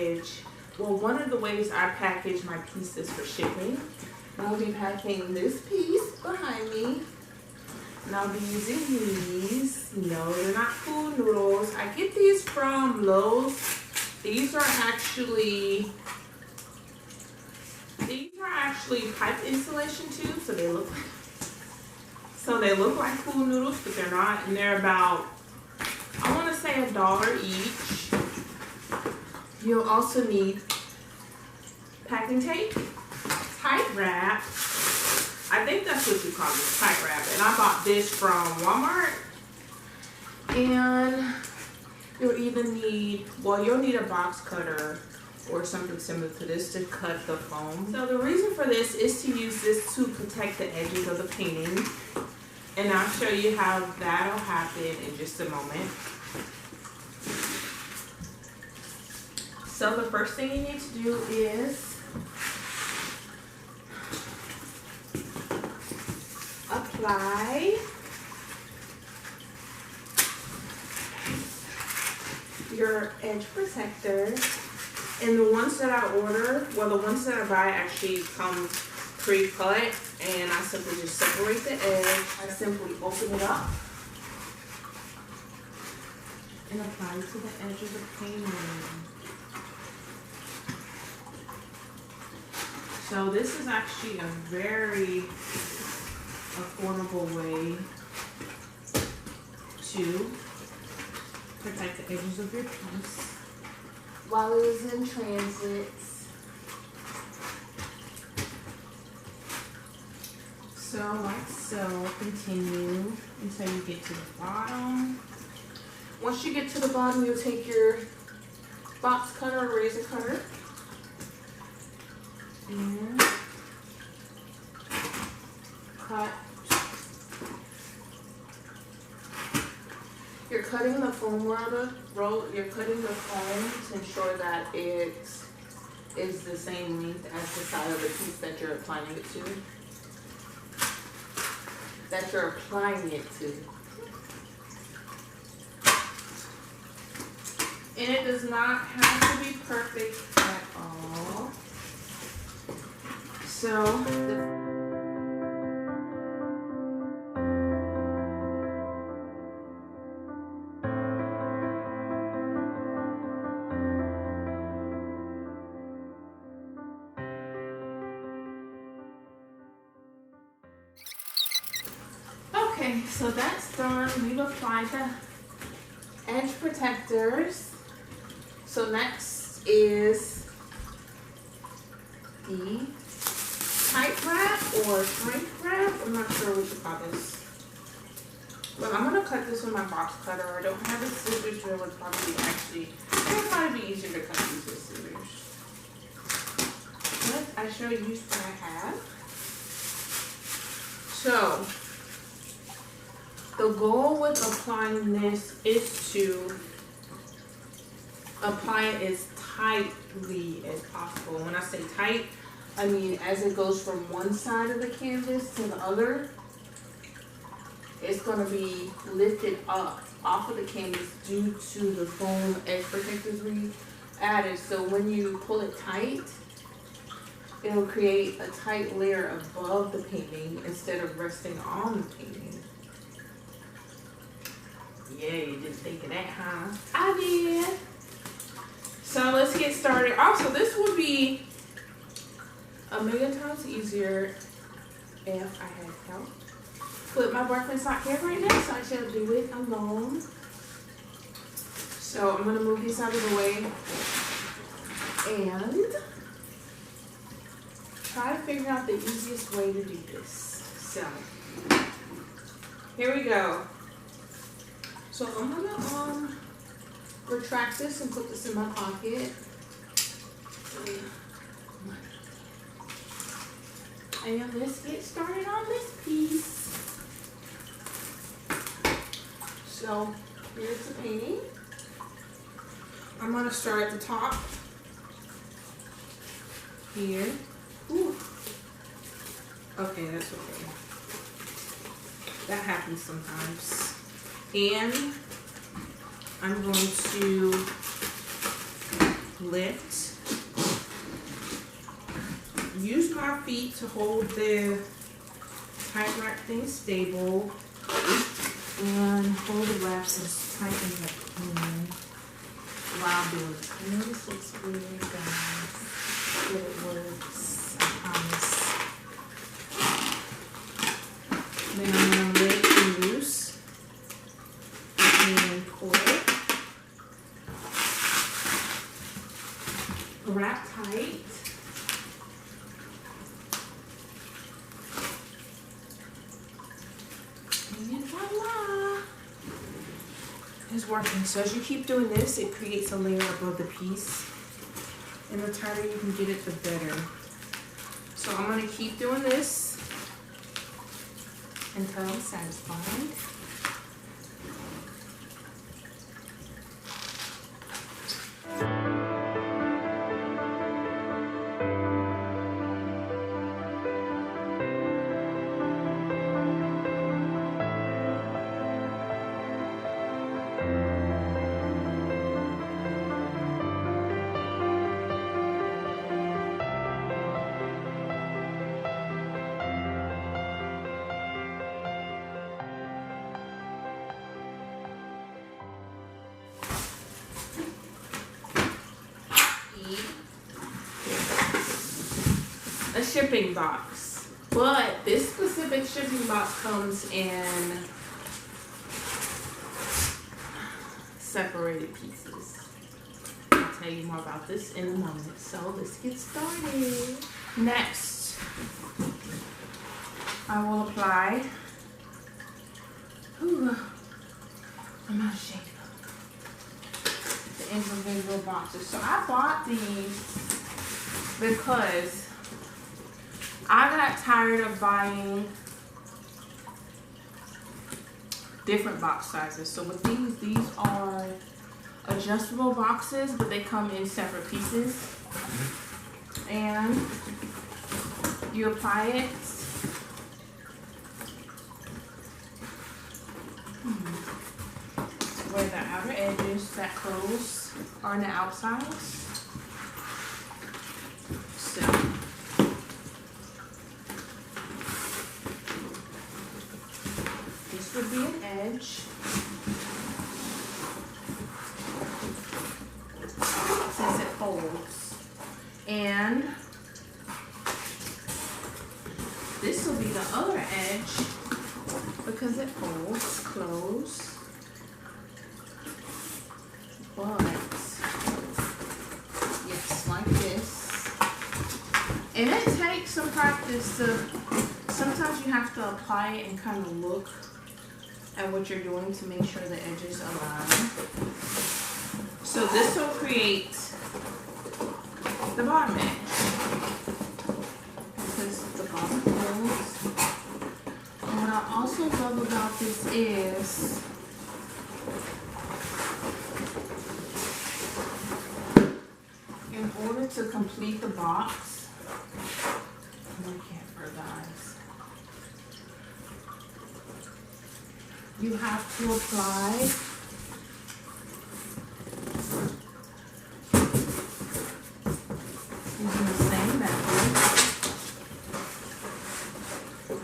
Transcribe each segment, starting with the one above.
package, well, one of the ways I package my pieces for shipping, I'll be packing this piece behind me. And I'll be using these. No, they're not pool noodles. I get these from Lowe's. These are actually pipe insulation tubes, so they look like pool noodles, but they're not. And they're about, I want to say, $1 each. You'll also need packing tape, tight wrap. I think that's what you call this, tight wrap. And I bought this from Walmart. And you'll either need, well, you'll need a box cutter or something similar to this to cut the foam. So the reason for this is to use this to protect the edges of the painting. And I'll show you how that'll happen in just a moment. So the first thing you need to do is apply your edge protector. And the ones that I order, well, the ones that I buy actually come pre-cut, and I simply just separate the edge. I simply open it up and apply it to the edge of the painting. So this is actually a very affordable way to protect the edges of your piece while it is in transit. So like so, continue until you get to the bottom. Once you get to the bottom, you'll take your box cutter or razor cutter and cut. You're cutting the foam roll. You're cutting the foam to ensure that it is the same length as the side of the piece that you're applying it to. And it does not have to be perfect at all. So okay, so that's done. We've applied the edge protectors. So next is the tight wrap or shrink wrap. I'm not sure what you call this. But I'm gonna cut this with my box cutter. I don't have a scissors drill. It'll probably be easier to cut these with scissors. But I show you what I have. So the goal with applying this is to apply it as tightly as possible. When I say tight, I mean as it goes from one side of the canvas to the other, it's going to be lifted up off of the canvas due to the foam edge protectors we added. So when you pull it tight, it'll create a tight layer above the painting instead of resting on the painting. Yeah, you didn't think of that, huh? I did. So let's get started. Also, this would be a million times easier if I had help. But my boyfriend's not here right now, so I shall do it alone. So I'm going to move this out of the way and try to figure out the easiest way to do this. So here we go. So I'm gonna retract this and put this in my pocket. And let's get started on this piece. So here's the painting. I'm gonna start at the top here. Ooh. Okay, that's okay. That happens sometimes. And I'm going to lift. Use my feet to hold the tight wrap thing stable. And hold the wraps as tight as I can while doing it. I know this looks weird, guys, but it works, I promise. Then I'm going to let it loose and pull it. Wrap tight. And voila! It's working. So as you keep doing this, it creates a layer above the piece. And the tighter you can get it, the better. So I'm going to keep doing this until I'm satisfied. A shipping box, but this specific shipping box comes in separated pieces. I'll tell you more about this in a moment, so let's get started. Next, I will apply, I'm out of shape, the individual boxes. So I bought these because I got tired of buying different box sizes. So with these are adjustable boxes, but they come in separate pieces. And you apply it. Where the outer edges that close are on the outside. So this would be an edge. Since it folds. And this will be the other edge because it folds close. But yes, like this. And it takes some practice to, sometimes you have to apply it and kind of look at what you're doing to make sure the edges align. So this will create the bottom edge. Because the bottom folds. And what I also love about this is in order to complete the box, look at her guys, you have to apply using the same method,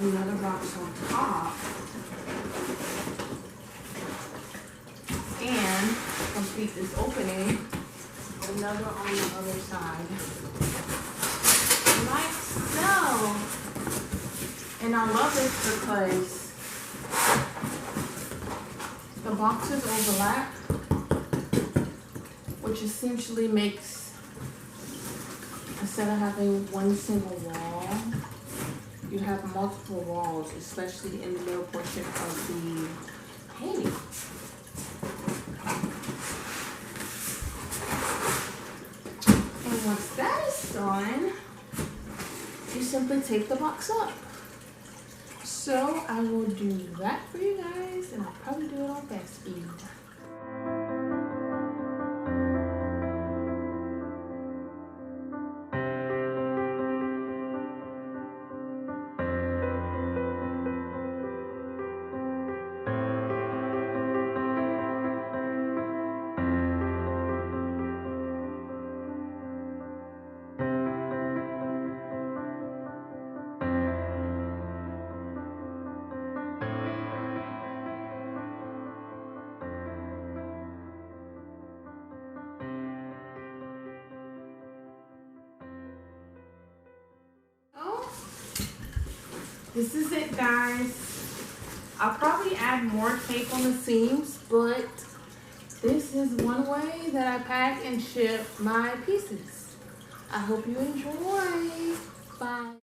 another box on top, and complete this opening, another on the other side, like so. And I love this because the boxes overlap, which essentially makes, instead of having one single wall, you have multiple walls, especially in the middle portion of the painting. And once that is done, you simply take the box up. So I will do that for you guys, and I'll probably do it on fast speed. this is it, guys. I'll probably add more tape on the seams, but this is one way that I pack and ship my pieces. I hope you enjoy. Bye.